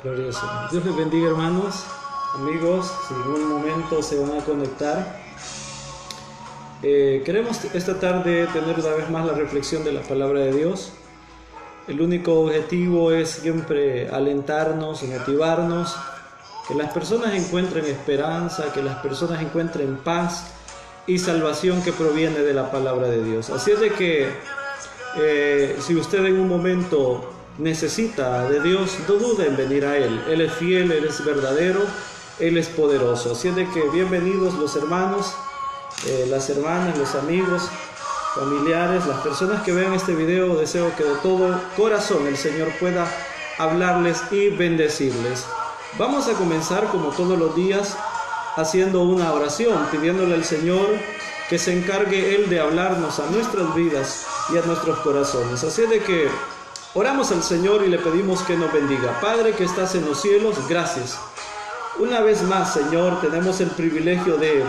Gloria al Señor. Dios les bendiga, hermanos, amigos, si en un momento se van a conectar. Queremos esta tarde tener una vez más la reflexión de la palabra de Dios. El único objetivo es siempre alentarnos, motivarnos, que las personas encuentren esperanza, que las personas encuentren paz y salvación que proviene de la palabra de Dios. Así es de que si usted en un momento necesita de Dios, no dude en venir a Él. Él es fiel, Él es verdadero, Él es poderoso. Así es de que bienvenidos los hermanos, las hermanas, los amigos, familiares, las personas que vean este video. Deseo que de todo corazón el Señor pueda hablarles y bendecirles. Vamos a comenzar como todos los días haciendo una oración, pidiéndole al Señor que se encargue Él de hablarnos a nuestras vidas y a nuestros corazones. Así es de que oramos al Señor y le pedimos que nos bendiga. Padre que estás en los cielos, gracias. Una vez más, Señor, tenemos el privilegio de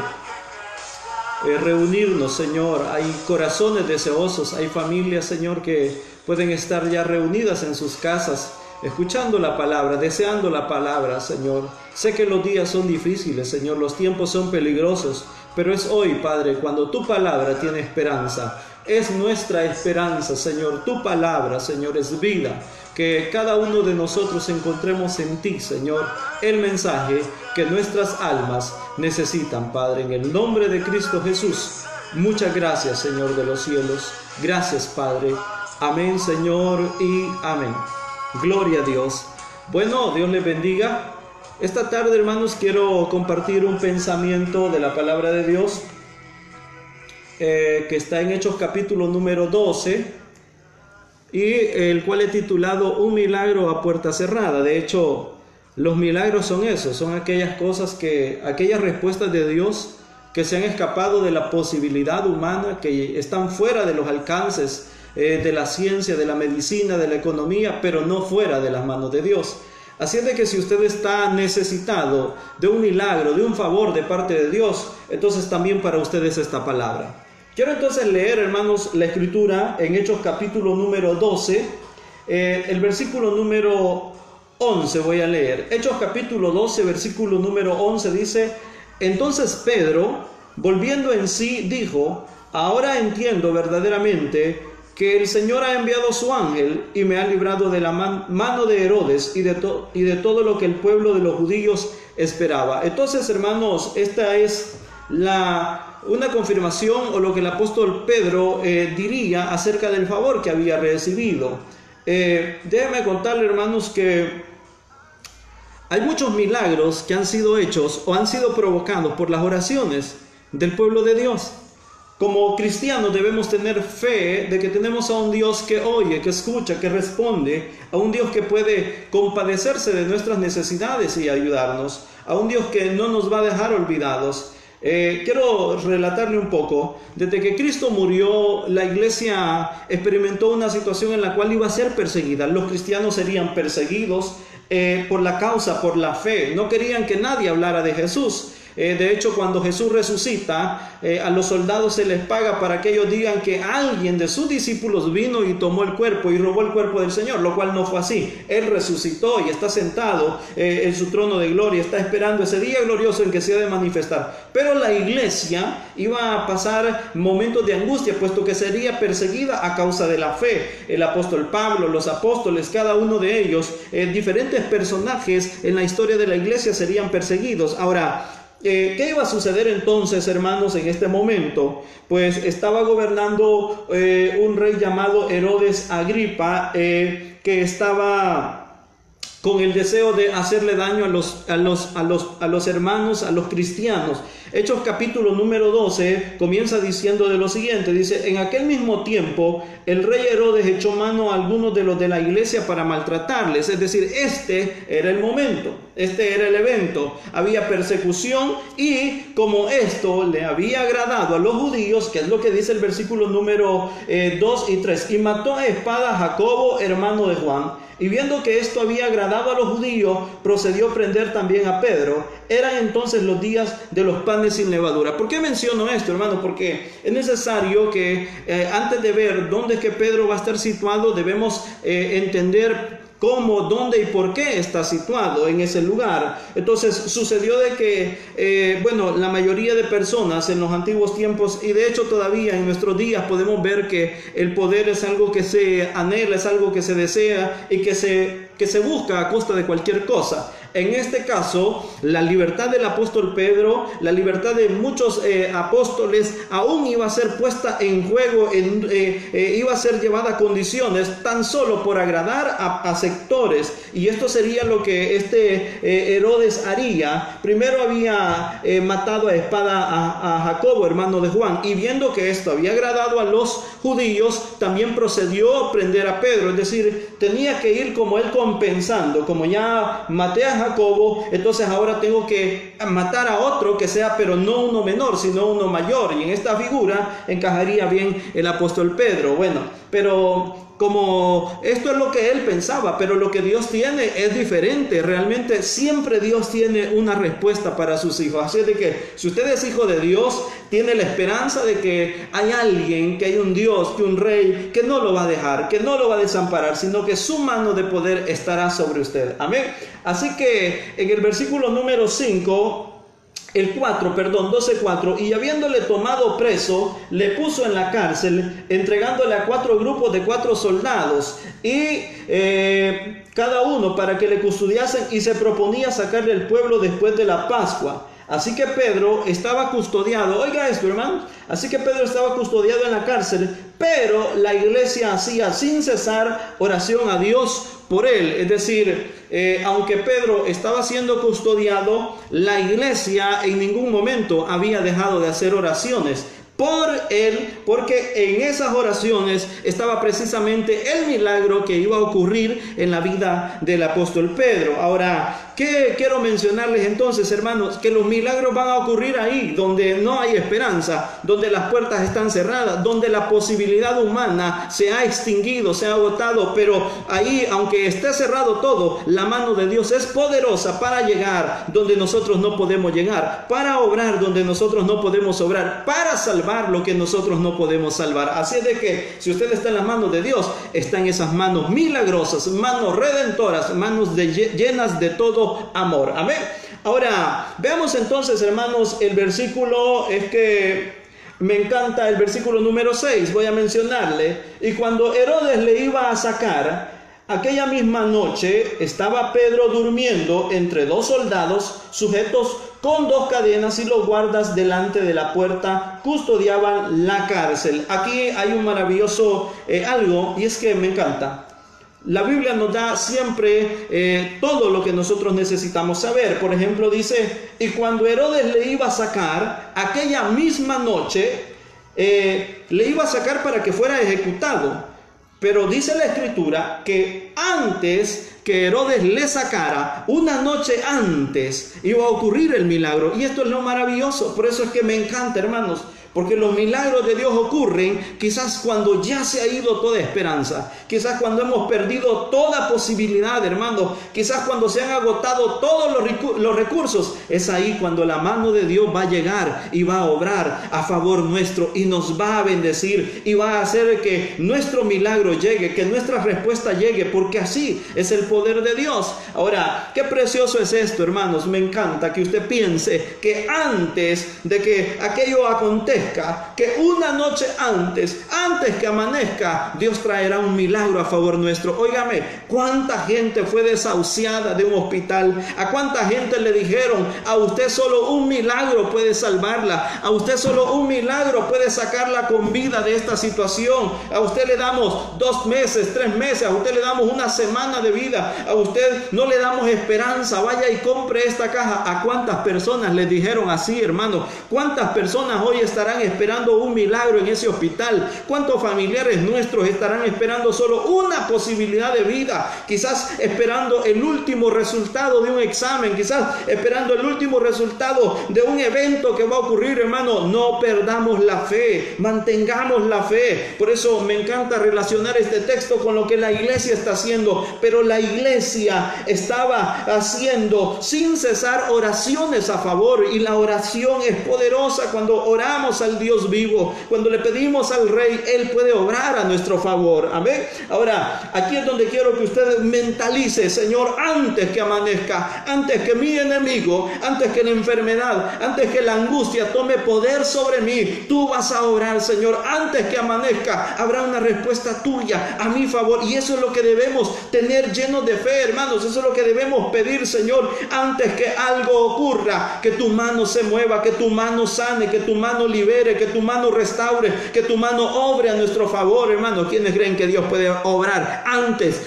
reunirnos, Señor. Hay corazones deseosos, hay familias, Señor, que pueden estar ya reunidas en sus casas, escuchando la palabra, deseando la palabra, Señor. Sé que los días son difíciles, Señor, los tiempos son peligrosos, pero es hoy, Padre, cuando tu palabra tiene esperanza. Es nuestra esperanza, Señor. Tu palabra, Señor, es vida. Que cada uno de nosotros encontremos en ti, Señor, el mensaje que nuestras almas necesitan, Padre, en el nombre de Cristo Jesús. Muchas gracias, Señor de los cielos. Gracias, Padre. Amén, Señor, y amén. Gloria a Dios. Bueno, Dios les bendiga. Esta tarde, hermanos, quiero compartir un pensamiento de la palabra de Dios que está en Hechos capítulo número 12 y el cual he titulado Un milagro a puerta cerrada. De hecho, los milagros son eso, son aquellas cosas aquellas respuestas de Dios que se han escapado de la posibilidad humana, que están fuera de los alcances de la ciencia, de la medicina, de la economía, pero no fuera de las manos de Dios. Así es de que si usted está necesitado de un milagro, de un favor de parte de Dios, entonces también para usted es esta palabra. Quiero entonces leer, hermanos, la escritura en Hechos capítulo número 12, el versículo número 11 voy a leer. Hechos capítulo 12, versículo número 11 dice: Entonces Pedro, volviendo en sí, dijo: Ahora entiendo verdaderamente que el Señor ha enviado su ángel y me ha librado de la mano de Herodes y de todo lo que el pueblo de los judíos esperaba. Entonces, hermanos, esta es una confirmación o lo que el apóstol Pedro diría acerca del favor que había recibido. Déjenme contarle, hermanos, que hay muchos milagros que han sido hechos o han sido provocados por las oraciones del pueblo de Dios. Como cristianos debemos tener fe de que tenemos a un Dios que oye, que escucha, que responde, a un Dios que puede compadecerse de nuestras necesidades y ayudarnos, a un Dios que no nos va a dejar olvidados. Quiero relatarle un poco. Desde que Cristo murió, la iglesia experimentó una situación en la cual iba a ser perseguida. Los cristianos serían perseguidos por la causa, por la fe. No querían que nadie hablara de Jesús. De hecho, cuando Jesús resucita, a los soldados se les paga para que ellos digan que alguien de sus discípulos vino y tomó el cuerpo y robó el cuerpo del Señor, lo cual no fue así. Él resucitó y está sentado en su trono de gloria, está esperando ese día glorioso en que se ha de manifestar. Pero la iglesia iba a pasar momentos de angustia, puesto que sería perseguida a causa de la fe. El apóstol Pablo, los apóstoles, cada uno de ellos, diferentes personajes en la historia de la iglesia serían perseguidos. Ahora, ¿qué iba a suceder entonces, hermanos, en este momento? Pues estaba gobernando un rey llamado Herodes Agripa, que estaba con el deseo de hacerle daño a los hermanos, a los cristianos. Hechos capítulo número 12 comienza diciendo de lo siguiente, dice: En aquel mismo tiempo el rey Herodes echó mano a algunos de los de la iglesia para maltratarles. Es decir, este era el momento, este era el evento. Había persecución y como esto le había agradado a los judíos, que es lo que dice el versículo número 2 y 3, y mató a espada a Jacobo, hermano de Juan. Y viendo que esto había agradado a los judíos, procedió a prender también a Pedro. Eran entonces los días de los panes sin levadura. ¿Por qué menciono esto, hermano? Porque es necesario que antes de ver dónde es que Pedro va a estar situado, debemos entender cómo, dónde y por qué está situado en ese lugar. Entonces sucedió de que, la mayoría de personas en los antiguos tiempos, y de hecho todavía en nuestros días, podemos ver que el poder es algo que se anhela, es algo que se desea y que se busca a costa de cualquier cosa. En este caso, la libertad del apóstol Pedro, la libertad de muchos apóstoles, aún iba a ser puesta en juego, iba a ser llevada a condiciones tan solo por agradar a sectores. Y esto sería lo que Herodes haría. Primero había matado a espada a Jacobo, hermano de Juan, y viendo que esto había agradado a los judíos, también procedió a prender a Pedro. Es decir, tenía que ir como él compensando, como ya maté a Jacobo, entonces ahora tengo que matar a otro que sea, pero no uno menor, sino uno mayor. Y en esta figura encajaría bien el apóstol Pedro. Bueno, pero como esto es lo que él pensaba, pero lo que Dios tiene es diferente. Realmente siempre Dios tiene una respuesta para sus hijos. Así de que si usted es hijo de Dios, tiene la esperanza de que hay alguien, que hay un Dios, que un rey, que no lo va a dejar, que no lo va a desamparar, sino que su mano de poder estará sobre usted. Amén. Así que en el versículo número 5, el 12:4, y habiéndole tomado preso, le puso en la cárcel, entregándole a 4 grupos de 4 soldados, y cada uno para que le custodiasen, y se proponía sacarle el pueblo después de la Pascua. Así que Pedro estaba custodiado, oiga esto, hermano, así que Pedro estaba custodiado en la cárcel, pero la iglesia hacía sin cesar oración a Dios por él. Es decir, aunque Pedro estaba siendo custodiado, la iglesia en ningún momento había dejado de hacer oraciones por él, porque en esas oraciones estaba precisamente el milagro que iba a ocurrir en la vida del apóstol Pedro. Ahora, ¿qué quiero mencionarles entonces, hermanos? Que los milagros van a ocurrir ahí donde no hay esperanza, donde las puertas están cerradas, donde la posibilidad humana se ha extinguido, se ha agotado, pero ahí, aunque esté cerrado todo, la mano de Dios es poderosa para llegar donde nosotros no podemos llegar, para obrar donde nosotros no podemos obrar, para salvar lo que nosotros no podemos salvar. Así es de que si usted está en las manos de Dios, está en esas manos milagrosas, manos redentoras, manos llenas de todo amor. Amén. Ahora, veamos entonces, hermanos, el versículo, es que me encanta el versículo número 6, voy a mencionarle. Y cuando Herodes le iba a sacar, aquella misma noche estaba Pedro durmiendo entre 2 soldados sujetos con 2 cadenas, y los guardas delante de la puerta custodiaban la cárcel. Aquí hay un maravilloso algo, y es que me encanta. La Biblia nos da siempre todo lo que nosotros necesitamos saber. Por ejemplo, dice, y cuando Herodes le iba a sacar, aquella misma noche, le iba a sacar para que fuera ejecutado. Pero dice la Escritura que antes que Herodes le sacara, una noche antes, iba a ocurrir el milagro. Y esto es lo maravilloso. Por eso es que me encanta, hermanos. Porque los milagros de Dios ocurren quizás cuando ya se ha ido toda esperanza, quizás cuando hemos perdido toda posibilidad, hermanos, quizás cuando se han agotado todos los recursos. Es ahí cuando la mano de Dios va a llegar y va a obrar a favor nuestro, y nos va a bendecir, y va a hacer que nuestro milagro llegue, que nuestra respuesta llegue, porque así es el poder de Dios. Ahora, qué precioso es esto, hermanos. Me encanta que usted piense que antes de que aquello acontezca, que una noche antes que amanezca, Dios traerá un milagro a favor nuestro. Óigame, cuánta gente fue desahuciada de un hospital, a cuánta gente le dijeron, a usted solo un milagro puede salvarla, a usted solo un milagro puede sacarla con vida de esta situación, a usted le damos 2 meses, 3 meses, a usted le damos una semana de vida, a usted no le damos esperanza, vaya y compre esta caja. ¿A cuántas personas les dijeron así, hermano? ¿Cuántas personas hoy estarán esperando un milagro en ese hospital? ¿Cuántos familiares nuestros estarán esperando solo una posibilidad de vida? Quizás esperando el último resultado de un examen, quizás esperando el último resultado de un evento que va a ocurrir, hermano. No perdamos la fe, mantengamos la fe. Por eso me encanta relacionar este texto con lo que la iglesia está haciendo. Pero la iglesia estaba haciendo sin cesar oraciones a favor, y la oración es poderosa cuando oramos oramos al Dios vivo, cuando le pedimos al Rey, Él puede obrar a nuestro favor. Amén. Ahora, aquí es donde quiero que usted mentalice: Señor, antes que amanezca, antes que mi enemigo, antes que la enfermedad, antes que la angustia tome poder sobre mí, tú vas a obrar, Señor. Antes que amanezca, habrá una respuesta tuya a mi favor. Y eso es lo que debemos tener llenos de fe, hermanos. Eso es lo que debemos pedir, Señor. Antes que algo ocurra, que tu mano se mueva, que tu mano sane, que tu mano libere, que tu mano restaure, que tu mano obre a nuestro favor, hermanos. ¿Quiénes creen que Dios puede obrar antes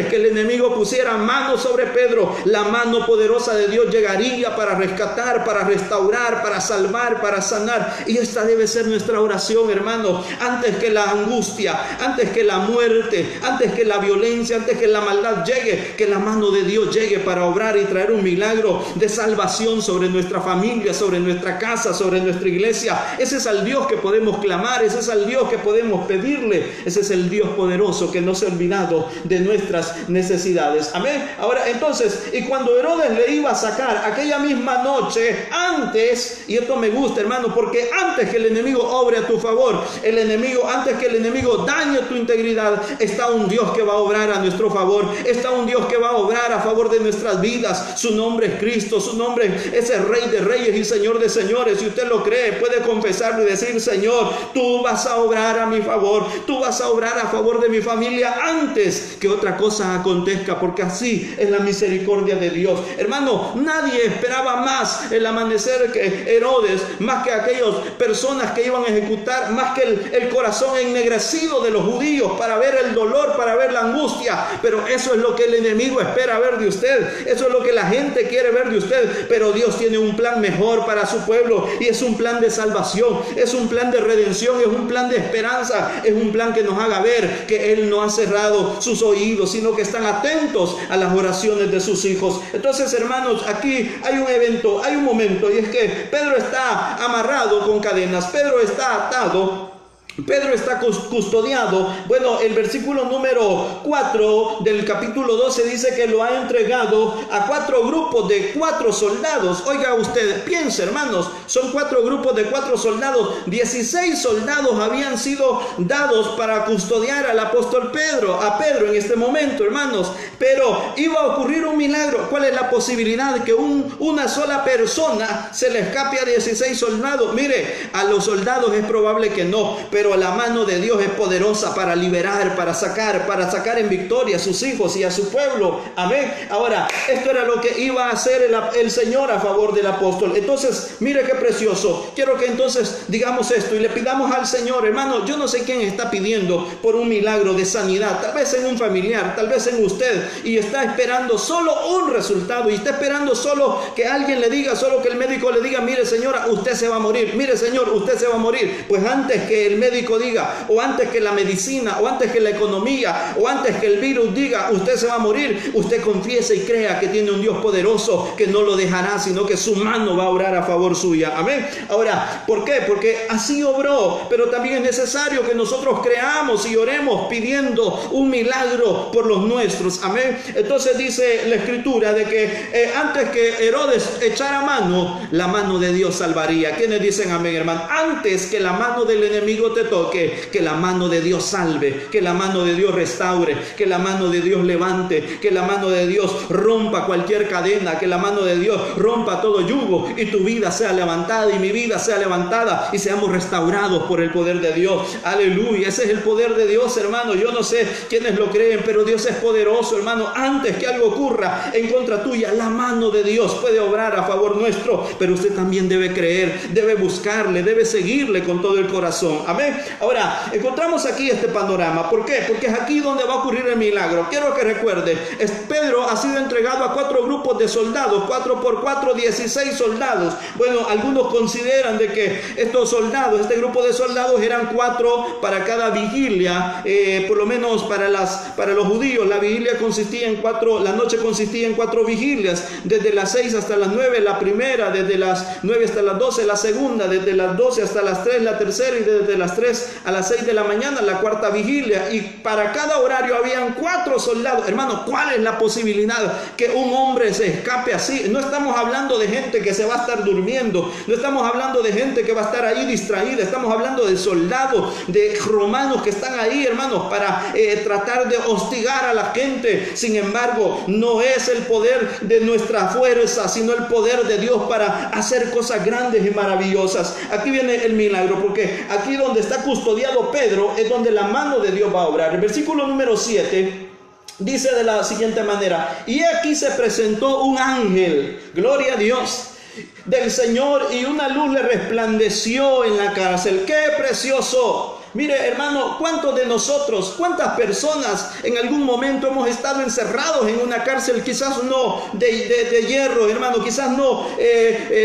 que el enemigo pusiera mano sobre Pedro? La mano poderosa de Dios llegaría para rescatar, para restaurar, para salvar, para sanar. Y esta debe ser nuestra oración, hermanos. Antes que la angustia, antes que la muerte, antes que la violencia, antes que la maldad llegue, que la mano de Dios llegue para obrar y traer un milagro de salvación sobre nuestra familia, sobre nuestra casa, sobre nuestra iglesia. Ese es al Dios que podemos clamar, ese es al Dios que podemos pedirle, ese es el Dios poderoso que no se ha olvidado de nuestras necesidades. Amén. Ahora entonces, y cuando Herodes le iba a sacar aquella misma noche, antes, y esto me gusta, hermano, porque antes que el enemigo obre a tu favor, el enemigo, antes que el enemigo dañe tu integridad, está un Dios que va a obrar a nuestro favor, está un Dios que va a obrar a favor de nuestras vidas. Su nombre es Cristo, su nombre es el Rey de Reyes y Señor de Señores. Si usted lo cree, puede confesarlo y decir: Señor, tú vas a obrar a mi favor, tú vas a obrar a favor de mi familia antes que otra cosa acontezca, porque así es la misericordia de Dios. Hermano, nadie esperaba más el amanecer que Herodes, más que aquellas personas que iban a ejecutar, más que el corazón ennegrecido de los judíos para ver el dolor, para ver la angustia. Pero eso es lo que el enemigo espera ver de usted, eso es lo que la gente quiere ver de usted. Pero Dios tiene un plan mejor para su pueblo, y es un plan de salvación, es un plan de redención, es un plan de esperanza, es un plan que nos haga ver que Él no ha cerrado sus oídos, sino que están atentos a las oraciones de sus hijos. Entonces, hermanos, aquí hay un evento, hay un momento, y es que Pedro está amarrado con cadenas, Pedro está atado, Pedro está custodiado. Bueno, el versículo número 4 del capítulo 12 dice que lo ha entregado a 4 grupos de 4 soldados. Oiga usted, piense, hermanos, son 4 grupos de 4 soldados. 16 soldados habían sido dados para custodiar al apóstol Pedro, a Pedro en este momento, hermanos. Pero iba a ocurrir un milagro. ¿Cuál es la posibilidad de que una sola persona se le escape a 16 soldados? Mire, a los soldados es probable que no, pero la mano de Dios es poderosa para liberar, para sacar en victoria a sus hijos y a su pueblo. Amén. Ahora, esto era lo que iba a hacer el Señor a favor del apóstol. Entonces, mire qué precioso. Quiero que entonces digamos esto y le pidamos al Señor, hermano. Yo no sé quién está pidiendo por un milagro de sanidad, tal vez en un familiar, tal vez en usted, y está esperando solo un resultado, y está esperando solo que alguien le diga, solo que el médico le diga: mire, señora, usted se va a morir, mire, señor, usted se va a morir. Pues antes que el médico diga, o antes que la medicina, o antes que la economía, o antes que el virus diga: usted se va a morir, usted confiese y crea que tiene un Dios poderoso que no lo dejará, sino que su mano va a obrar a favor suya. Amén. Ahora, ¿por qué? Porque así obró, pero también es necesario que nosotros creamos y oremos pidiendo un milagro por los nuestros. Amén. Entonces dice la escritura de que antes que Herodes echara mano, la mano de Dios salvaría. ¿Quiénes dicen amén, hermano? Antes que la mano del enemigo te toque, que la mano de Dios salve, que la mano de Dios restaure, que la mano de Dios levante, que la mano de Dios rompa cualquier cadena, que la mano de Dios rompa todo yugo, y tu vida sea levantada y mi vida sea levantada, y seamos restaurados por el poder de Dios. Aleluya. Ese es el poder de Dios, hermano. Yo no sé quiénes lo creen, pero Dios es poderoso, hermano. Antes que algo ocurra en contra tuya, la mano de Dios puede obrar a favor nuestro, pero usted también debe creer, debe buscarle, debe seguirle con todo el corazón. Amén. Ahora, encontramos aquí este panorama. ¿Por qué? Porque es aquí donde va a ocurrir el milagro. Quiero que recuerde, Pedro ha sido entregado a 4 grupos de soldados, 4 por 4, 16 soldados. Bueno, algunos consideran de que estos soldados, este grupo de soldados eran 4 para cada vigilia, por lo menos para los judíos. La vigilia consistía en 4, la noche consistía en 4 vigilias, desde las 6 hasta las 9 la primera, desde las 9 hasta las 12 la segunda, desde las 12 hasta las 3 la tercera, y desde las 3 3 a las 6 de la mañana, la cuarta vigilia, y para cada horario habían 4 soldados. Hermano, ¿cuál es la posibilidad que un hombre se escape así? No estamos hablando de gente que se va a estar durmiendo, no estamos hablando de gente que va a estar ahí distraída, estamos hablando de soldados, de romanos que están ahí, hermanos, para tratar de hostigar a la gente. Sin embargo, no es el poder de nuestra fuerza, sino el poder de Dios para hacer cosas grandes y maravillosas. Aquí viene el milagro, porque aquí donde está custodiado Pedro es donde la mano de Dios va a obrar. El versículo número 7 dice de la siguiente manera: y aquí se presentó un ángel, gloria a Dios, del Señor, y una luz le resplandeció en la cárcel. ¡Qué precioso! Mire, hermano, ¿cuántos de nosotros, cuántas personas en algún momento hemos estado encerrados en una cárcel? Quizás no de hierro, hermano, quizás no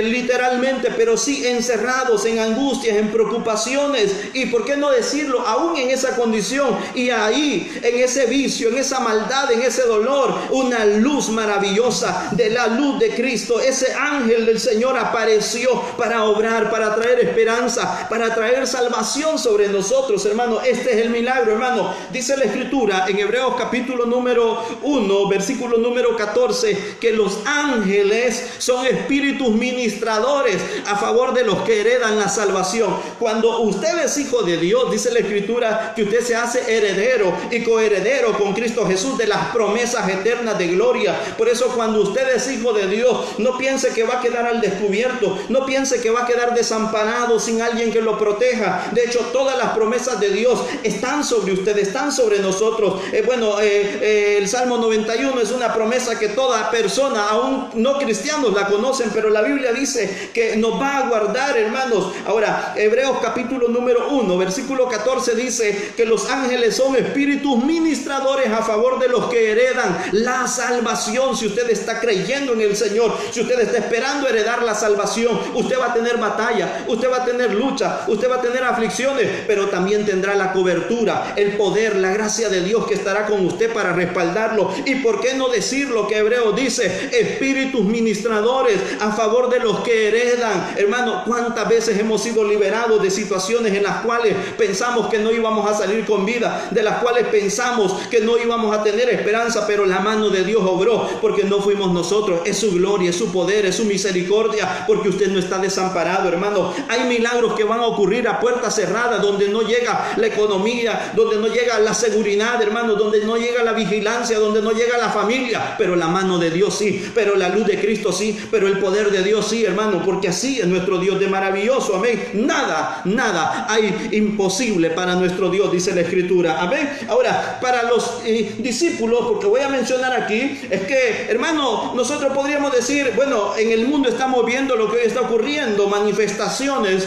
literalmente, pero sí encerrados en angustias, en preocupaciones, y por qué no decirlo, aún en esa condición, y ahí, en ese vicio, en esa maldad, en ese dolor, una luz maravillosa de la luz de Cristo, ese ángel del Señor apareció para obrar, para traer esperanza, para traer salvación sobre nosotros. Hermano, este es el milagro, hermano. Dice la Escritura en Hebreos capítulo número 1, versículo número 14, que los ángeles son espíritus ministradores a favor de los que heredan la salvación. Cuando usted es hijo de Dios, dice la Escritura que usted se hace heredero y coheredero con Cristo Jesús de las promesas eternas de gloria. Por eso, cuando usted es hijo de Dios, no piense que va a quedar al descubierto, no piense que va a quedar desamparado sin alguien que lo proteja. De hecho, todas las promesas de Dios están sobre usted, están sobre nosotros. El Salmo 91 es una promesa que toda persona, aún no cristianos, la conocen, pero la Biblia dice que nos va a guardar, hermanos. Ahora, Hebreos capítulo número 1, versículo 14 dice que los ángeles son espíritus ministradores a favor de los que heredan la salvación. Si usted está creyendo en el Señor, si usted está esperando heredar la salvación, usted va a tener batalla, usted va a tener lucha, usted va a tener aflicciones, pero también tendrá la cobertura, el poder, la gracia de Dios que estará con usted para respaldarlo. Y por qué no decir lo que Hebreos dice: espíritus ministradores a favor de los que heredan. Hermano, ¿cuántas veces hemos sido liberados de situaciones en las cuales pensamos que no íbamos a salir con vida, de las cuales pensamos que no íbamos a tener esperanza, pero la mano de Dios obró, porque no fuimos nosotros? Es su gloria, es su poder, es su misericordia, porque usted no está desamparado, hermano. Hay milagros que van a ocurrir a puertas cerradas, donde no llega la economía, donde no llega la seguridad, hermano, donde no llega la vigilancia, donde no llega la familia, pero la mano de Dios sí, pero la luz de Cristo sí, pero el poder de Dios sí, hermano, porque así es nuestro Dios de maravilloso, amén. Nada hay imposible para nuestro Dios, dice la Escritura, amén. Ahora, para los discípulos, porque voy a mencionar aquí, es que, hermano, nosotros podríamos decir, bueno, en el mundo estamos viendo lo que hoy está ocurriendo, manifestaciones,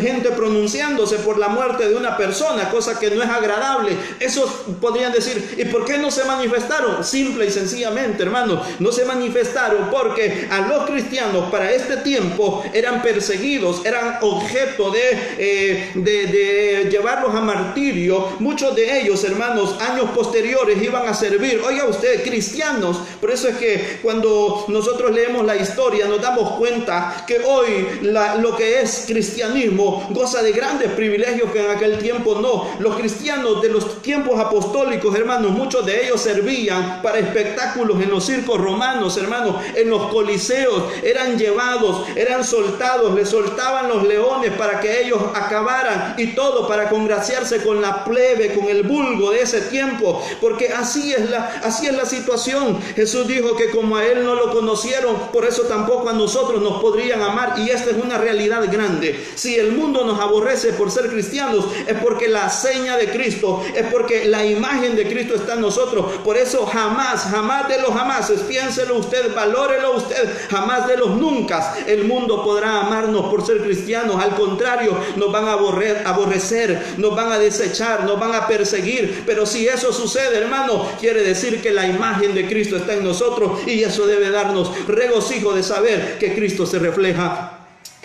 gente pronunciándose por la muerte de una persona, cosa que no es agradable. Esos podrían decir, ¿y por qué no se manifestaron? Simple y sencillamente, hermano, no se manifestaron porque a los cristianos para este tiempo eran perseguidos, eran objeto de llevarlos a martirio. Muchos de ellos, hermanos, años posteriores iban a servir, oiga usted, cristianos. Por eso es que cuando nosotros leemos la historia nos damos cuenta que hoy lo que es cristianismo goza de grandes privilegios que en aquel tiempo no. Los cristianos de los tiempos apostólicos, hermanos, muchos de ellos servían para espectáculos en los circos romanos, hermanos, en los coliseos, eran llevados, eran soltados, les soltaban los leones para que ellos acabaran, y todo para congraciarse con la plebe, con el vulgo de ese tiempo, porque así es la situación. Jesús dijo que como a él no lo conocieron, por eso tampoco a nosotros nos podrían amar, y esta es una realidad grande. Si el mundo nos aborrece por ser cristianos, es porque la seña de Cristo, es porque la imagen de Cristo está en nosotros. Por eso jamás de los jamases, piénselo usted, valórelo usted, jamás de los nunca, el mundo podrá amarnos por ser cristianos. Al contrario, nos van a aborrecer, nos van a desechar, nos van a perseguir. Pero si eso sucede, hermano, quiere decir que la imagen de Cristo está en nosotros, y eso debe darnos regocijo de saber que Cristo se refleja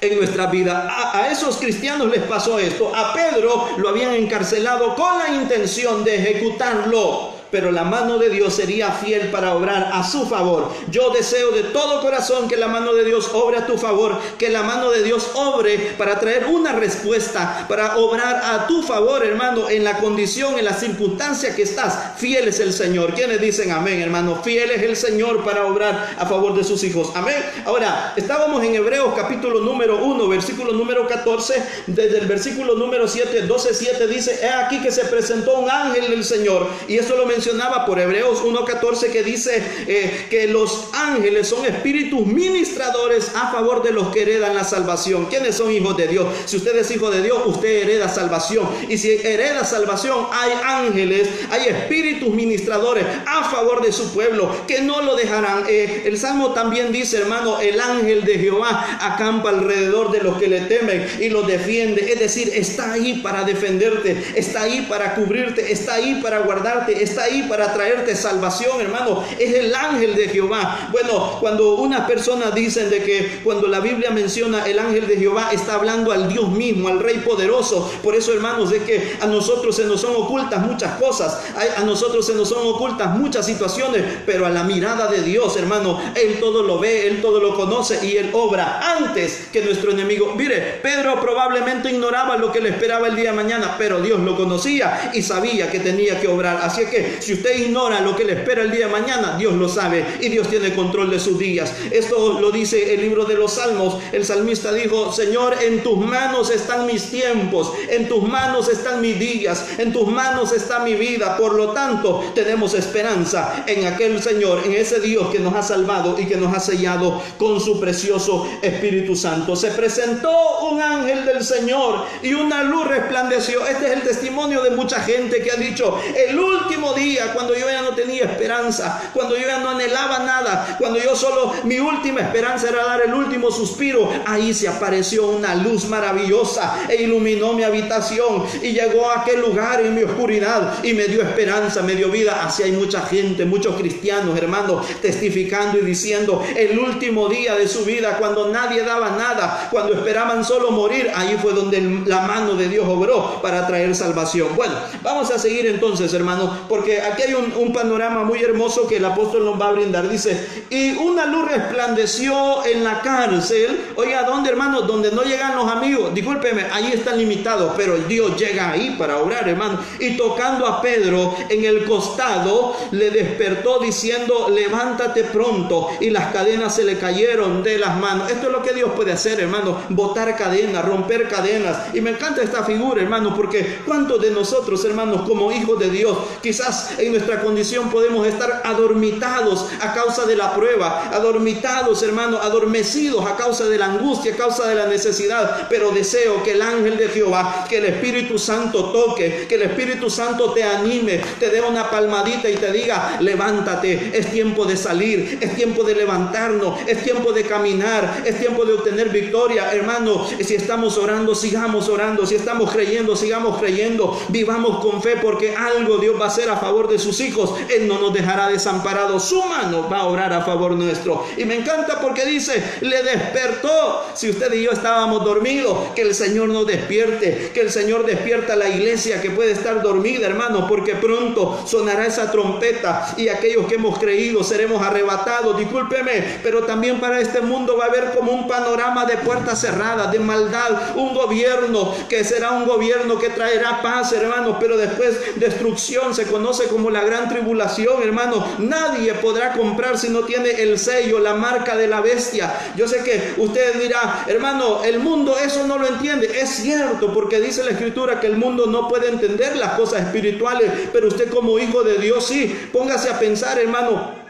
en nuestra vida. A esos cristianos les pasó esto. A Pedro lo habían encarcelado con la intención de ejecutarlo. pero la mano de Dios sería fiel para obrar a su favor. Yo deseo de todo corazón que la mano de Dios obre a tu favor, que la mano de Dios obre para traer una respuesta, para obrar a tu favor, hermano, en la condición, en la circunstancia que estás. Fiel es el Señor. ¿Quiénes dicen amén, hermano? Fiel es el Señor para obrar a favor de sus hijos. Amén. Ahora, estábamos en Hebreos capítulo número 1, versículo número 14, desde el versículo número 7, 12:7 dice: he aquí que se presentó un ángel del Señor, y eso lo mencionaba por Hebreos 1:14, que dice que los ángeles son espíritus ministradores a favor de los que heredan la salvación. ¿Quiénes son hijos de Dios? Si usted es hijo de Dios, usted hereda salvación, y si hereda salvación, hay ángeles, hay espíritus ministradores a favor de su pueblo, que no lo dejarán. El Salmo también dice, hermano, el ángel de Jehová acampa alrededor de los que le temen y los defiende. Es decir, está ahí para defenderte, está ahí para cubrirte, está ahí para guardarte, está ahí para traerte salvación, hermano. Es el ángel de Jehová. Bueno, cuando unas personas dicen de que cuando la Biblia menciona el ángel de Jehová, está hablando al Dios mismo, al Rey poderoso. Por eso, hermanos, es que a nosotros se nos son ocultas muchas cosas, a nosotros se nos son ocultas muchas situaciones, pero a la mirada de Dios, hermano, Él todo lo ve, Él todo lo conoce, y Él obra antes que nuestro enemigo. Mire, Pedro probablemente ignoraba lo que le esperaba el día de mañana, pero Dios lo conocía y sabía que tenía que obrar. Así que si usted ignora lo que le espera el día de mañana, Dios lo sabe y Dios tiene control de sus días. Esto lo dice el libro de los Salmos. El salmista dijo: Señor, en tus manos están mis tiempos, en tus manos están mis días, en tus manos está mi vida. Por lo tanto, tenemos esperanza en aquel Señor, en ese Dios que nos ha salvado y que nos ha sellado con su precioso Espíritu Santo. Se presentó un ángel del Señor y una luz resplandeció. Este es el testimonio de mucha gente que ha dicho: el último día, cuando yo ya no tenía esperanza, cuando yo ya no anhelaba nada, cuando yo solo, mi última esperanza era dar el último suspiro, ahí se apareció una luz maravillosa e iluminó mi habitación y llegó a aquel lugar en mi oscuridad y me dio esperanza, me dio vida. Así hay mucha gente, muchos cristianos, hermanos, testificando y diciendo: el último día de su vida, cuando nadie daba nada, cuando esperaban solo morir, ahí fue donde la mano de Dios obró para traer salvación. Bueno, vamos a seguir entonces, hermanos, porque aquí hay un panorama muy hermoso que el apóstol nos va a brindar. Dice: y una luz resplandeció en la cárcel. Oiga, ¿dónde, hermanos? Donde no llegan los amigos. Discúlpeme, ahí están limitados, pero Dios llega ahí para obrar, hermano. Y tocando a Pedro en el costado, le despertó diciendo: levántate pronto. Y las cadenas se le cayeron de las manos. Esto es lo que Dios puede hacer, hermano: botar cadenas, romper cadenas. Y me encanta esta figura, hermano, porque ¿cuántos de nosotros, hermanos, como hijos de Dios, quizás en nuestra condición podemos estar adormitados a causa de la prueba, adormitados, hermano, adormecidos a causa de la angustia, a causa de la necesidad? Pero deseo que el ángel de Jehová, que el Espíritu Santo toque, que el Espíritu Santo te anime, te dé una palmadita y te diga: levántate, es tiempo de salir, es tiempo de levantarnos, es tiempo de caminar, es tiempo de obtener victoria. Hermano, si estamos orando, sigamos orando. Si estamos creyendo, sigamos creyendo. Vivamos con fe, porque algo Dios va a hacer a favor de sus hijos. Él no nos dejará desamparados. Su mano va a obrar a favor nuestro. Y me encanta porque dice: le despertó. Si usted y yo estábamos dormidos, que el Señor nos despierte, que el Señor despierta a la iglesia que puede estar dormida, hermano, porque pronto sonará esa trompeta y aquellos que hemos creído seremos arrebatados. Discúlpeme, pero también para este mundo va a haber como un panorama de puertas cerradas, de maldad, un gobierno que será un gobierno que traerá paz, hermanos, pero después destrucción. Se conoce como la gran tribulación, hermano. Nadie podrá comprar si no tiene el sello, la marca de la bestia. Yo sé que usted dirá: hermano, el mundo eso no lo entiende. Es cierto, porque dice la Escritura que el mundo no puede entender las cosas espirituales, pero usted como hijo de Dios sí. Póngase a pensar, hermano,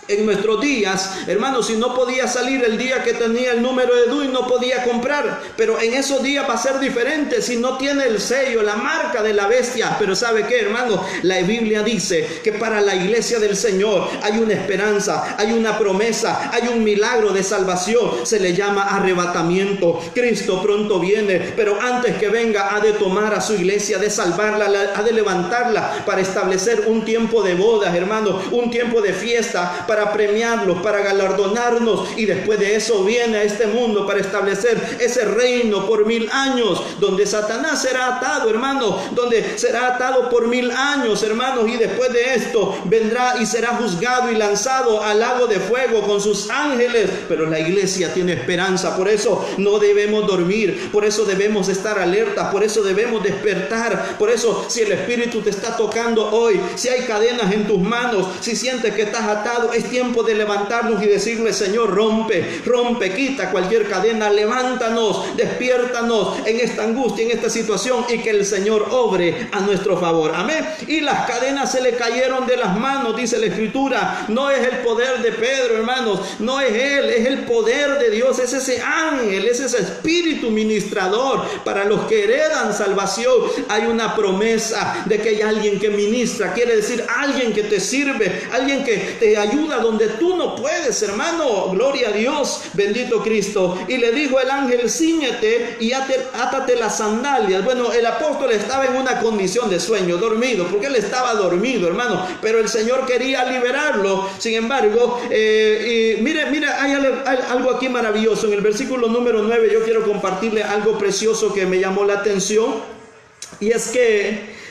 en nuestros días, hermanos, si no podía salir el día que tenía el número de DUI, no podía comprar, pero en esos días va a ser diferente si no tiene el sello, la marca de la bestia. Pero ¿sabe qué, hermano? La Biblia dice que para la iglesia del Señor hay una esperanza, hay una promesa, hay un milagro de salvación. Se le llama arrebatamiento. Cristo pronto viene, pero antes que venga ha de tomar a su iglesia, de salvarla, ha de levantarla para establecer un tiempo de bodas, hermano, un tiempo de fiesta, para premiarlos, para galardonarnos, y después de eso viene a este mundo para establecer ese reino por 1000 años, donde Satanás será atado, hermanos, donde será atado por 1000 años, hermanos, y después de esto vendrá y será juzgado y lanzado al lago de fuego con sus ángeles. Pero la iglesia tiene esperanza, por eso no debemos dormir, por eso debemos estar alerta, por eso debemos despertar. Por eso, si el Espíritu te está tocando hoy, si hay cadenas en tus manos, si sientes que estás atado, es tiempo de levantarnos y decirle: Señor, rompe, rompe, quita cualquier cadena, levántanos, despiértanos en esta angustia, en esta situación, y que el Señor obre a nuestro favor. Amén. Y las cadenas se le cayeron de las manos, dice la Escritura. No es el poder de Pedro, hermanos, no es él, es el poder de Dios, es ese ángel, es ese espíritu ministrador para los que heredan salvación. Hay una promesa de que hay alguien que ministra, quiere decir alguien que te sirve, alguien que te ayuda donde tú no puedes, hermano. Gloria a Dios, bendito Cristo. Y le dijo el ángel: cíñete y átate las sandalias. Bueno, el apóstol estaba en una condición de sueño, dormido, porque él estaba dormido, hermano, pero el Señor quería liberarlo. Sin embargo, mire, hay algo aquí maravilloso. En el versículo número 9 yo quiero compartirle algo precioso que me llamó la atención, y es que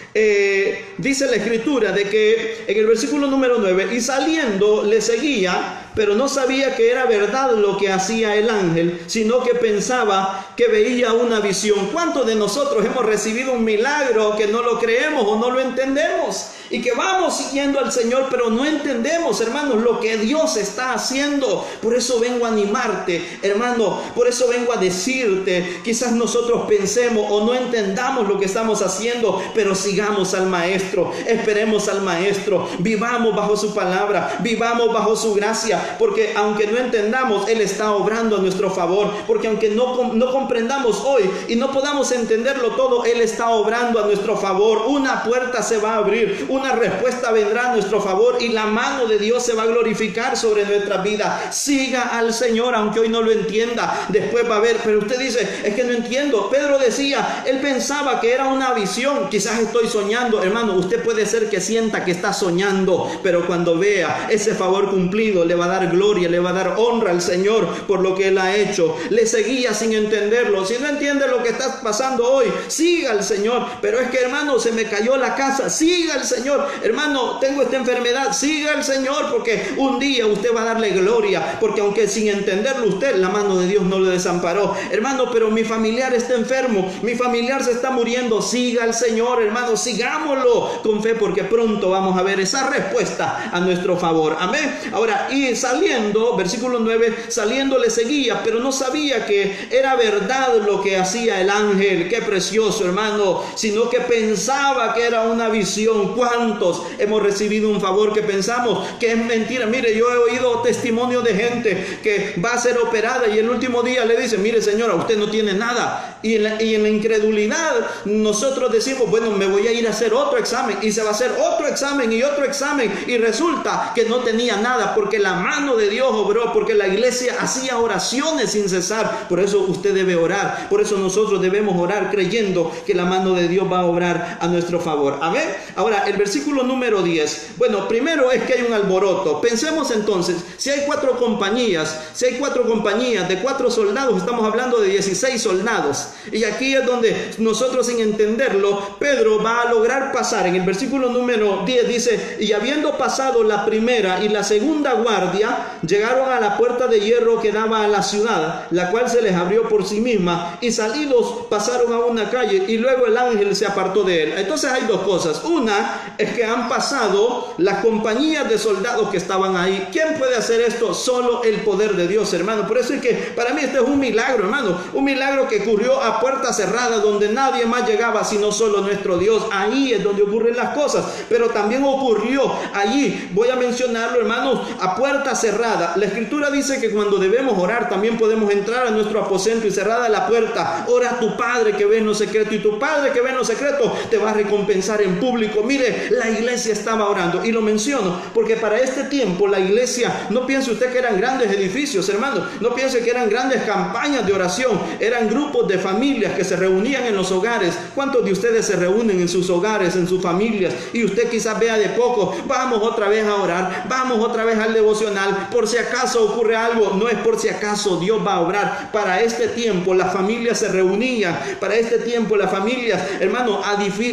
dice la Escritura de que en el versículo número 9: y saliendo le seguía, pero no sabía que era verdad lo que hacía el ángel, sino que pensaba que veía una visión. ¿Cuántos de nosotros hemos recibido un milagro que no lo creemos o no lo entendemos? Y que vamos siguiendo al Señor, pero no entendemos, hermanos, lo que Dios está haciendo. Por eso vengo a animarte, hermano, por eso vengo a decirte: quizás nosotros pensemos o no entendamos lo que estamos haciendo, pero sigamos al Maestro, esperemos al Maestro, vivamos bajo su palabra, vivamos bajo su gracia, porque aunque no entendamos, Él está obrando a nuestro favor, porque aunque no comprendamos hoy y no podamos entenderlo todo, Él está obrando a nuestro favor. Una puerta se va a abrir, una respuesta vendrá a nuestro favor, y la mano de Dios se va a glorificar sobre nuestra vida. Siga al Señor, aunque hoy no lo entienda, después va a ver. Pero usted dice: es que no entiendo. Pedro decía, él pensaba que era una visión. Quizás estoy soñando, hermano. Usted puede ser que sienta que está soñando, pero cuando vea ese favor cumplido, le va a dar gloria, le va a dar honra al Señor por lo que Él ha hecho. Le seguía sin entenderlo. Si no entiende lo que está pasando hoy, siga al Señor. Pero es que, hermano, se me cayó la casa, siga al Señor. Hermano, tengo esta enfermedad, siga al Señor, porque un día usted va a darle gloria, porque aunque sin entenderlo usted, la mano de Dios no lo desamparó. Hermano, pero mi familiar está enfermo, mi familiar se está muriendo, siga al Señor, hermano, sigámoslo con fe, porque pronto vamos a ver esa respuesta a nuestro favor. Amén. Ahora, y saliendo, versículo 9, saliendo le seguía, pero no sabía que era verdad lo que hacía el ángel. Qué precioso, hermano, sino que pensaba que era una visión. ¿Cuántos hemos recibido un favor que pensamos que es mentira? Mire, yo he oído testimonio de gente que va a ser operada y el último día le dicen: mire, señora, usted no tiene nada. Y en la incredulidad nosotros decimos: bueno, me voy a ir a hacer otro examen, y se va a hacer otro examen y otro examen, y resulta que no tenía nada, porque la mano de Dios obró, porque la iglesia hacía oraciones sin cesar. Por eso usted debe orar, por eso nosotros debemos orar creyendo que la mano de Dios va a obrar a nuestro favor. Amén. Ahora, el versículo número 10. Bueno, primero es que hay un alboroto. Pensemos entonces, si hay cuatro compañías de 4 soldados, estamos hablando de 16 soldados. Y aquí es donde nosotros, sin entenderlo, Pedro va a lograr pasar. En el versículo número 10 dice: y habiendo pasado la primera y la segunda guardia, llegaron a la puerta de hierro que daba a la ciudad, la cual se les abrió por sí misma, y salidos pasaron a una calle, y luego el ángel se apartó de él. Entonces hay dos cosas. Una es que han pasado las compañías de soldados que estaban ahí. ¿Quién puede hacer esto? Solo el poder de Dios, hermano. Por eso es que para mí este es un milagro, hermano. Un milagro que ocurrió a puerta cerrada, donde nadie más llegaba sino solo nuestro Dios. Ahí es donde ocurren las cosas. Pero también ocurrió allí, voy a mencionarlo, hermanos, a puerta cerrada. La Escritura dice que cuando debemos orar, también podemos entrar a nuestro aposento, y cerrada la puerta, ora a tu Padre que ve en lo secreto, y tu Padre que ve en lo secreto te va a recompensar en público. Mire, la iglesia estaba orando, y lo menciono porque para este tiempo la iglesia, no piense usted que eran grandes edificios, hermano, no piense que eran grandes campañas de oración, eran grupos de familias que se reunían en los hogares. ¿Cuántos de ustedes se reúnen en sus hogares, en sus familias, y usted quizás vea de poco: vamos otra vez a orar, vamos otra vez al devocional? ocasional, por si acaso ocurre algo, no es por si acaso, Dios va a obrar. Para este tiempo las familias se reunían, para este tiempo las familias, hermano,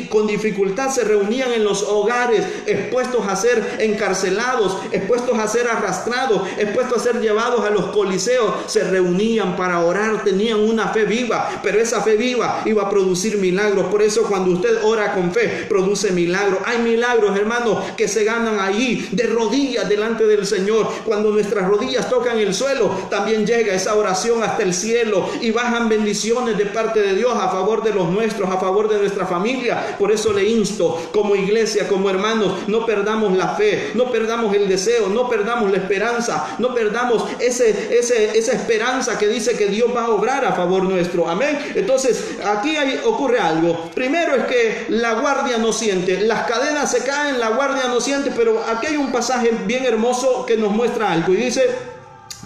con dificultad se reunían en los hogares, expuestos a ser encarcelados, expuestos a ser arrastrados, expuestos a ser llevados a los coliseos. Se reunían para orar, tenían una fe viva, pero esa fe viva iba a producir milagros. Por eso cuando usted ora con fe, produce milagros. Hay milagros, hermano, que se ganan allí de rodillas delante del Señor. Cuando nuestras rodillas tocan el suelo, también llega esa oración hasta el cielo y bajan bendiciones de parte de Dios a favor de los nuestros, a favor de nuestra familia. Por eso le insto, como iglesia, como hermanos, no perdamos la fe, no perdamos el deseo, no perdamos la esperanza, no perdamos esa esperanza que dice que Dios va a obrar a favor nuestro. Amén. Entonces aquí ocurre algo. Primero es que la guardia no siente, las cadenas se caen, la guardia no siente, pero aquí hay un pasaje bien hermoso que nos muestra algo y dice: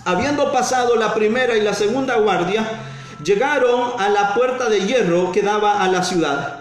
habiendo pasado la primera y la segunda guardia, llegaron a la puerta de hierro que daba a la ciudad.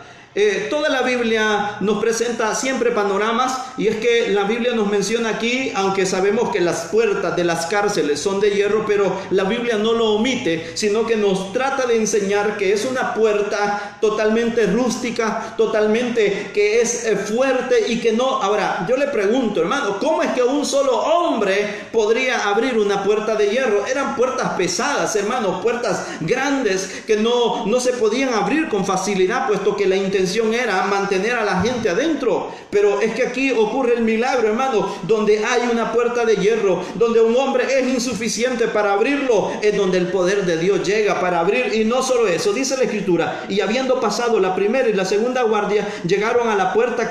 Toda la Biblia nos presenta siempre panoramas, y es que la Biblia nos menciona aquí, aunque sabemos que las puertas de las cárceles son de hierro, pero la Biblia no lo omite, sino que nos trata de enseñar que es una puerta totalmente rústica, totalmente que es fuerte y que no. Ahora, yo le pregunto, hermano, ¿cómo es que un solo hombre podría abrir una puerta de hierro? Eran puertas pesadas, hermano, puertas grandes que no se podían abrir con facilidad, puesto que la intención era mantener a la gente adentro. Pero es que aquí ocurre el milagro, hermano, donde hay una puerta de hierro, donde un hombre es insuficiente para abrirlo, es donde el poder de Dios llega para abrir. Y no solo eso, dice la Escritura: y habiendo pasado la primera y la segunda guardia, llegaron a la puerta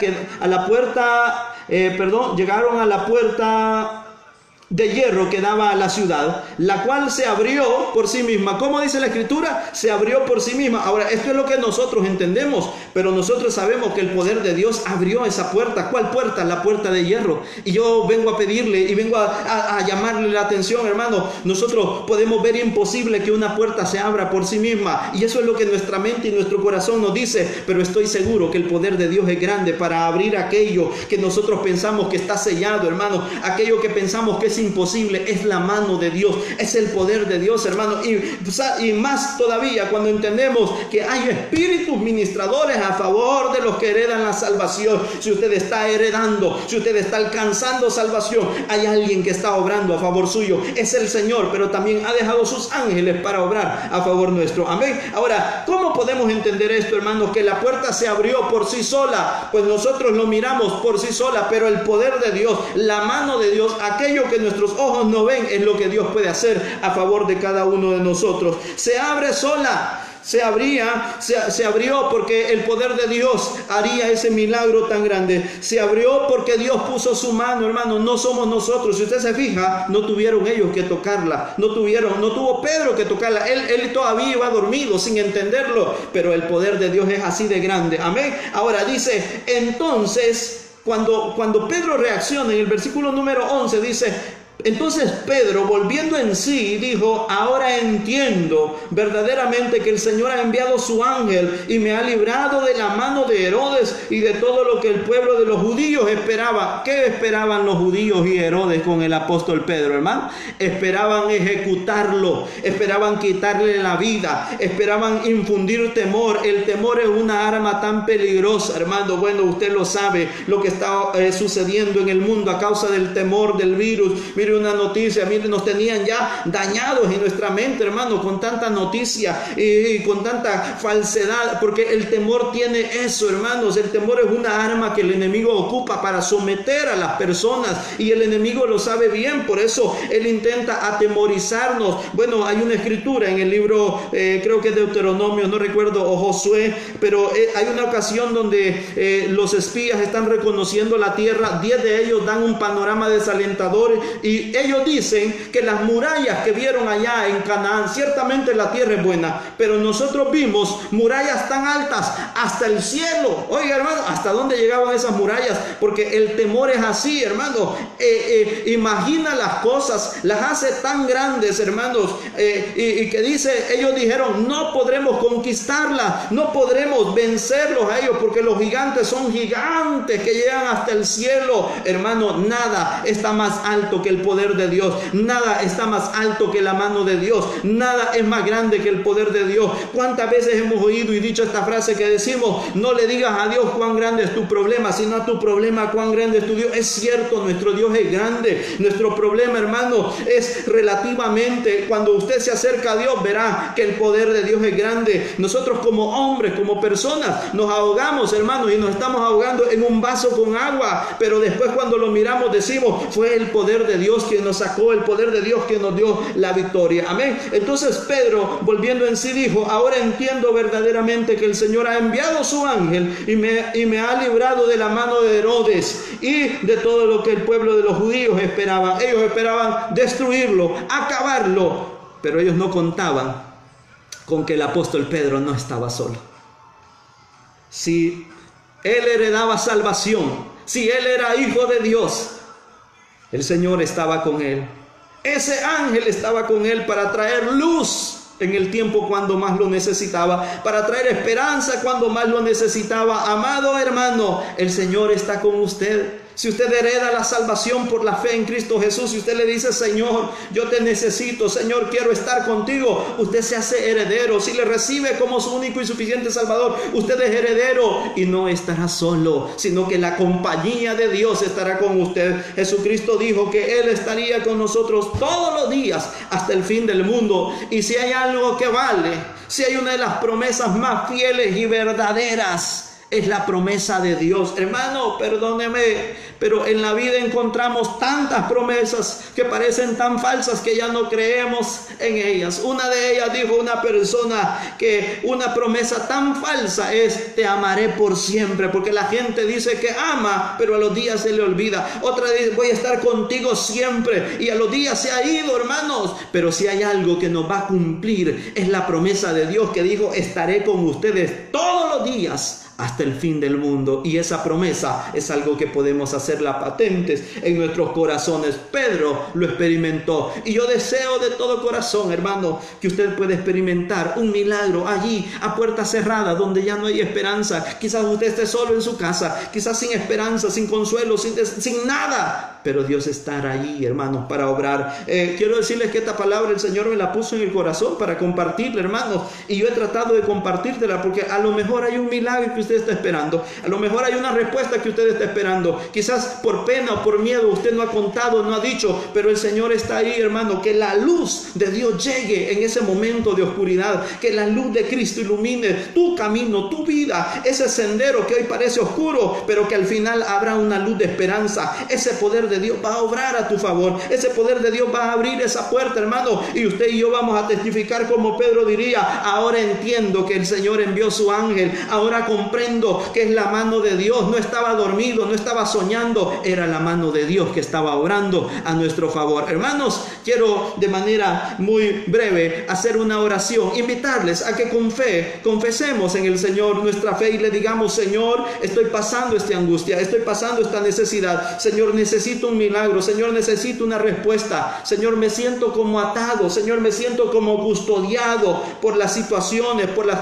de hierro que daba a la ciudad, la cual se abrió por sí misma. ¿Cómo dice la Escritura? Se abrió por sí misma. Ahora, esto es lo que nosotros entendemos, pero nosotros sabemos que el poder de Dios abrió esa puerta. ¿Cuál puerta? La puerta de hierro. Y yo vengo a pedirle y vengo a llamarle la atención, hermano. Nosotros podemos ver imposible que una puerta se abra por sí misma, y eso es lo que nuestra mente y nuestro corazón nos dice, pero estoy seguro que el poder de Dios es grande para abrir aquello que nosotros pensamos que está sellado, hermano. Aquello que pensamos que es imposible, es la mano de Dios, es el poder de Dios, hermano. Y más todavía cuando entendemos que hay espíritus ministradores a favor de los que heredan la salvación. Si usted está heredando, si usted está alcanzando salvación, hay alguien que está obrando a favor suyo. Es el Señor, pero también ha dejado sus ángeles para obrar a favor nuestro. Amén. Ahora, ¿cómo podemos entender esto, hermanos? Que la puerta se abrió por sí sola. Pues nosotros lo miramos por sí sola, pero el poder de Dios, la mano de Dios, aquello que nuestros ojos no ven, es lo que Dios puede hacer a favor de cada uno de nosotros. Se abre sola. Se abrió porque el poder de Dios haría ese milagro tan grande. Se abrió porque Dios puso su mano, hermano. No somos nosotros. Si usted se fija, no tuvieron ellos que tocarla. No tuvo Pedro que tocarla. Él todavía iba dormido sin entenderlo. Pero el poder de Dios es así de grande. Amén. Ahora dice, entonces, cuando Pedro reacciona, en el versículo número 11 dice: entonces Pedro, volviendo en sí, dijo: ahora entiendo verdaderamente que el Señor ha enviado su ángel y me ha librado de la mano de Herodes y de todo lo que el pueblo de los judíos esperaba. ¿Qué esperaban los judíos y Herodes con el apóstol Pedro, hermano? Esperaban ejecutarlo, esperaban quitarle la vida, esperaban infundir temor. El temor es una arma tan peligrosa, hermano. Bueno, usted lo sabe, lo que está sucediendo en el mundo a causa del temor del virus. Mire una noticia, mire, nos tenían ya dañados en nuestra mente, hermano, con tanta noticia y con tanta falsedad, porque el temor tiene eso, hermanos. El temor es una arma que el enemigo ocupa para someter a las personas, y el enemigo lo sabe bien. Por eso él intenta atemorizarnos. Bueno, hay una escritura en el libro, creo que es Deuteronomio, no recuerdo, o Josué, pero hay una ocasión donde los espías están reconociendo la tierra. 10 de ellos dan un panorama desalentador, y ellos dicen que las murallas que vieron allá en Canaán, ciertamente la tierra es buena, pero nosotros vimos murallas tan altas hasta el cielo. Oiga, hermano, ¿hasta dónde llegaban esas murallas? Porque el temor es así, hermano. Imagina las cosas, las hace tan grandes, hermanos, y que dice, ellos dijeron: no podremos conquistarlas, no podremos vencerlos a ellos, porque los gigantes son gigantes que llegan hasta el cielo. Hermano, nada está más alto que el el poder de Dios. Nada está más alto que la mano de Dios. Nada es más grande que el poder de Dios. ¿Cuántas veces hemos oído y dicho esta frase que decimos: no le digas a Dios cuán grande es tu problema, sino a tu problema cuán grande es tu Dios? Es cierto, nuestro Dios es grande. Nuestro problema, hermano, es relativamente. Cuando usted se acerca a Dios, verá que el poder de Dios es grande. Nosotros como hombres, como personas, nos ahogamos, hermano, y nos estamos ahogando en un vaso con agua, pero después cuando lo miramos decimos: fue el poder de Dios quien nos sacó, el poder de Dios quien nos dio la victoria. Amén. Entonces Pedro, volviendo en sí, dijo: ahora entiendo verdaderamente que el Señor ha enviado su ángel y me ha librado de la mano de Herodes y de todo lo que el pueblo de los judíos esperaban. Ellos esperaban destruirlo, acabarlo, pero ellos no contaban con que el apóstol Pedro no estaba solo. Si él heredaba salvación, si él era hijo de Dios, el Señor estaba con él. Ese ángel estaba con él para traer luz en el tiempo cuando más lo necesitaba, para traer esperanza cuando más lo necesitaba. Amado hermano, el Señor está con usted. Si usted hereda la salvación por la fe en Cristo Jesús, si usted le dice: Señor, yo te necesito, Señor, quiero estar contigo, usted se hace heredero. Si le recibe como su único y suficiente Salvador, usted es heredero y no estará solo, sino que la compañía de Dios estará con usted. Jesucristo dijo que Él estaría con nosotros todos los días hasta el fin del mundo. Y si hay algo que vale, si hay una de las promesas más fieles y verdaderas, es la promesa de Dios. Hermano, perdóneme, pero en la vida encontramos tantas promesas que parecen tan falsas que ya no creemos en ellas. Una de ellas, dijo una persona, que una promesa tan falsa es: te amaré por siempre, porque la gente dice que ama, pero a los días se le olvida. Otra dice: voy a estar contigo siempre, y a los días se ha ido, hermanos. Pero si hay algo que nos va a cumplir, es la promesa de Dios, que dijo: estaré con ustedes todos los días hasta el fin del mundo. Y esa promesa es algo que podemos hacerla patentes en nuestros corazones. Pedro lo experimentó, y yo deseo de todo corazón, hermano, que usted pueda experimentar un milagro allí a puerta cerrada, donde ya no hay esperanza. Quizás usted esté solo en su casa, quizás sin esperanza, sin consuelo, sin nada, pero Dios estará allí, hermanos, para obrar. Quiero decirles que esta palabra el Señor me la puso en el corazón para compartirla, hermanos, y yo he tratado de compartírtela, porque a lo mejor hay un milagro que usted está esperando, a lo mejor hay una respuesta que usted está esperando. Quizás por pena o por miedo usted no ha contado, no ha dicho, pero el Señor está ahí, hermano. Que la luz de Dios llegue en ese momento de oscuridad, que la luz de Cristo ilumine tu camino, tu vida, ese sendero que hoy parece oscuro, pero que al final habrá una luz de esperanza. Ese poder de Dios va a obrar a tu favor, ese poder de Dios va a abrir esa puerta, hermano, y usted y yo vamos a testificar como Pedro diría: ahora entiendo que el Señor envió su ángel, ahora comprendo que es la mano de Dios. No estaba dormido, no estaba soñando, era la mano de Dios que estaba obrando a nuestro favor. Hermanos, quiero de manera muy breve hacer una oración, invitarles a que con fe confesemos en el Señor nuestra fe y le digamos: Señor, estoy pasando esta angustia, estoy pasando esta necesidad, Señor, necesito un milagro, Señor, necesito una respuesta, Señor, me siento como atado, Señor, me siento como custodiado por las situaciones, por las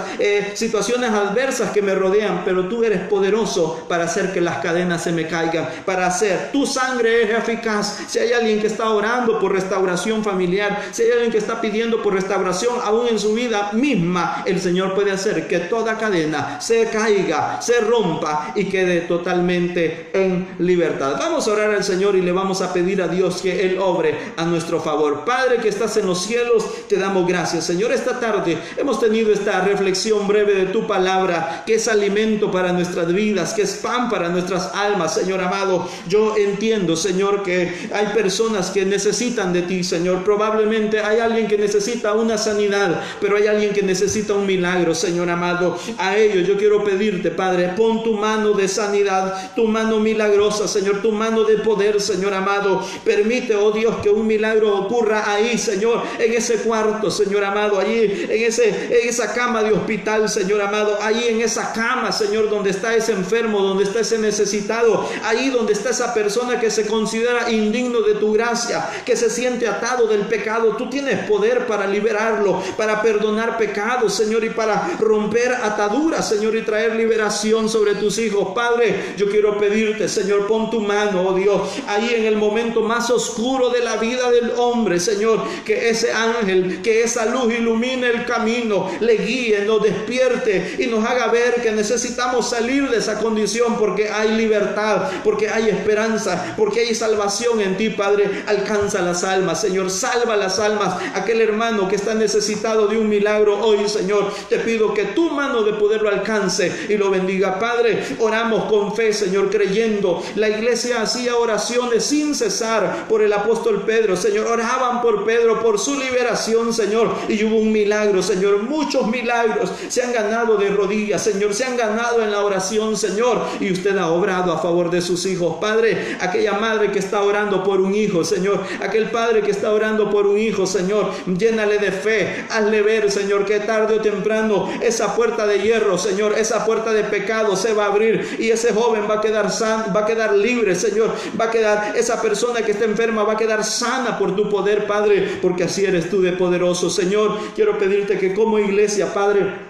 situaciones adversas que me rodean, pero tú eres poderoso para hacer que las cadenas se me caigan, para hacer, tu sangre es eficaz. Si hay alguien que está orando por restauración familiar, si hay alguien que está pidiendo por restauración aún en su vida misma, el Señor puede hacer que toda cadena se caiga, se rompa y quede totalmente en libertad. Vamos a orar al Señor y le vamos a pedir a Dios que Él obre a nuestro favor. Padre que estás en los cielos, te damos gracias, Señor. Esta tarde hemos tenido esta reflexión breve de tu palabra, que es alimento para nuestras vidas, que es pan para nuestras almas, Señor amado. Yo entiendo, Señor, que hay personas que necesitan de ti, Señor. Probablemente hay alguien que necesita una sanidad, pero hay alguien que necesita un milagro, Señor amado. A ellos yo quiero pedirte, Padre, pon tu mano de sanidad, tu mano milagrosa, Señor, tu mano de poder, Señor amado. Permite, oh Dios, que un milagro ocurra ahí, Señor, en ese cuarto, Señor amado, allí en esa cama de hospital, Señor amado, allí en esa cama Llama, Señor, donde está ese enfermo, donde está ese necesitado, ahí donde está esa persona que se considera indigno de tu gracia, que se siente atado del pecado. Tú tienes poder para liberarlo, para perdonar pecados, Señor, y para romper ataduras, Señor, y traer liberación sobre tus hijos. Padre, yo quiero pedirte, Señor, pon tu mano, oh Dios, ahí en el momento más oscuro de la vida del hombre, Señor, que ese ángel, que esa luz ilumine el camino, le guíe, nos despierte y nos haga ver que necesitamos salir de esa condición, porque hay libertad, porque hay esperanza, porque hay salvación en ti. Padre, alcanza las almas, Señor, salva las almas. Aquel hermano que está necesitado de un milagro hoy, Señor, te pido que tu mano de poder lo alcance y lo bendiga. Padre, oramos con fe, Señor, creyendo. La iglesia hacía oraciones sin cesar por el apóstol Pedro, Señor, oraban por Pedro, por su liberación, Señor, y hubo un milagro, Señor. Muchos milagros se han ganado de rodillas, Señor, se han ganado en la oración, Señor, y usted ha obrado a favor de sus hijos. Padre, aquella madre que está orando por un hijo, Señor, aquel padre que está orando por un hijo, Señor, llénale de fe, hazle ver, Señor, que tarde o temprano esa puerta de hierro, Señor, esa puerta de pecado se va a abrir y ese joven va a quedar sano, va a quedar libre, Señor, va a quedar, esa persona que está enferma va a quedar sana por tu poder, Padre, porque así eres tú de poderoso. Señor, quiero pedirte que como iglesia, Padre,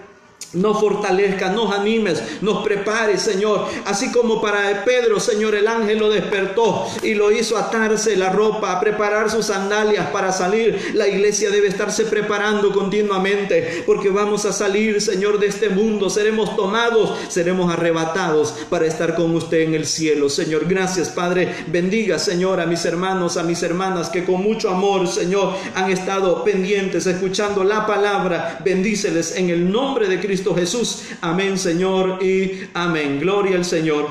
nos fortalezca, nos animes, nos prepare, Señor, así como para Pedro, Señor, el ángel lo despertó y lo hizo atarse la ropa, preparar sus sandalias para salir. La iglesia debe estarse preparando continuamente, porque vamos a salir, Señor, de este mundo, seremos tomados, seremos arrebatados para estar con usted en el cielo. Señor, gracias, Padre. Bendiga, Señor, a mis hermanos, a mis hermanas que con mucho amor, Señor, han estado pendientes, escuchando la palabra. Bendíceles en el nombre de Cristo Jesús. Amén, Señor, y amén. Gloria al Señor.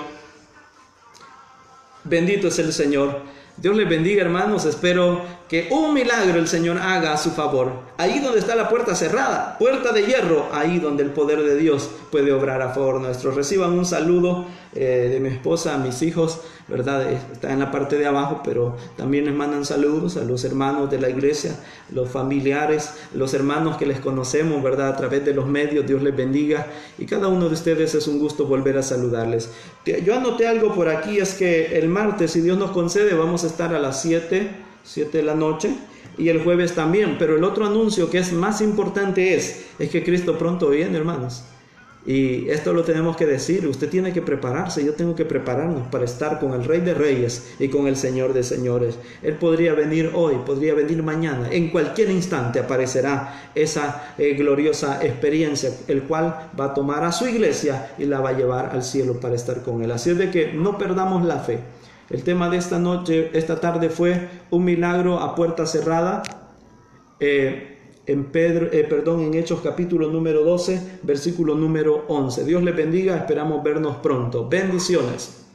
Bendito es el Señor. Dios les bendiga, hermanos. Espero que un milagro el Señor haga a su favor. Ahí donde está la puerta cerrada, puerta de hierro, ahí donde el poder de Dios puede obrar a favor nuestro. Reciban un saludo de mi esposa, a mis hijos, ¿verdad? Está en la parte de abajo, pero también les mandan saludos a los hermanos de la iglesia, los familiares, los hermanos que les conocemos, ¿verdad? A través de los medios. Dios les bendiga, y cada uno de ustedes es un gusto volver a saludarles. Yo anoté algo por aquí, es que el martes, si Dios nos concede, vamos a estar a las 7 de la noche, y el jueves también. Pero el otro anuncio que es más importante es que Cristo pronto viene, hermanos. Y esto lo tenemos que decir. Usted tiene que prepararse, yo tengo que prepararnos para estar con el Rey de Reyes y con el Señor de Señores. Él podría venir hoy, podría venir mañana, en cualquier instante aparecerá esa gloriosa experiencia, el cual va a tomar a su iglesia y la va a llevar al cielo para estar con Él. Así es de que no perdamos la fe. El tema de esta noche, esta tarde, fue un milagro a puerta cerrada. En Hechos capítulo número 12, versículo número 11. Dios les bendiga, esperamos vernos pronto. Bendiciones.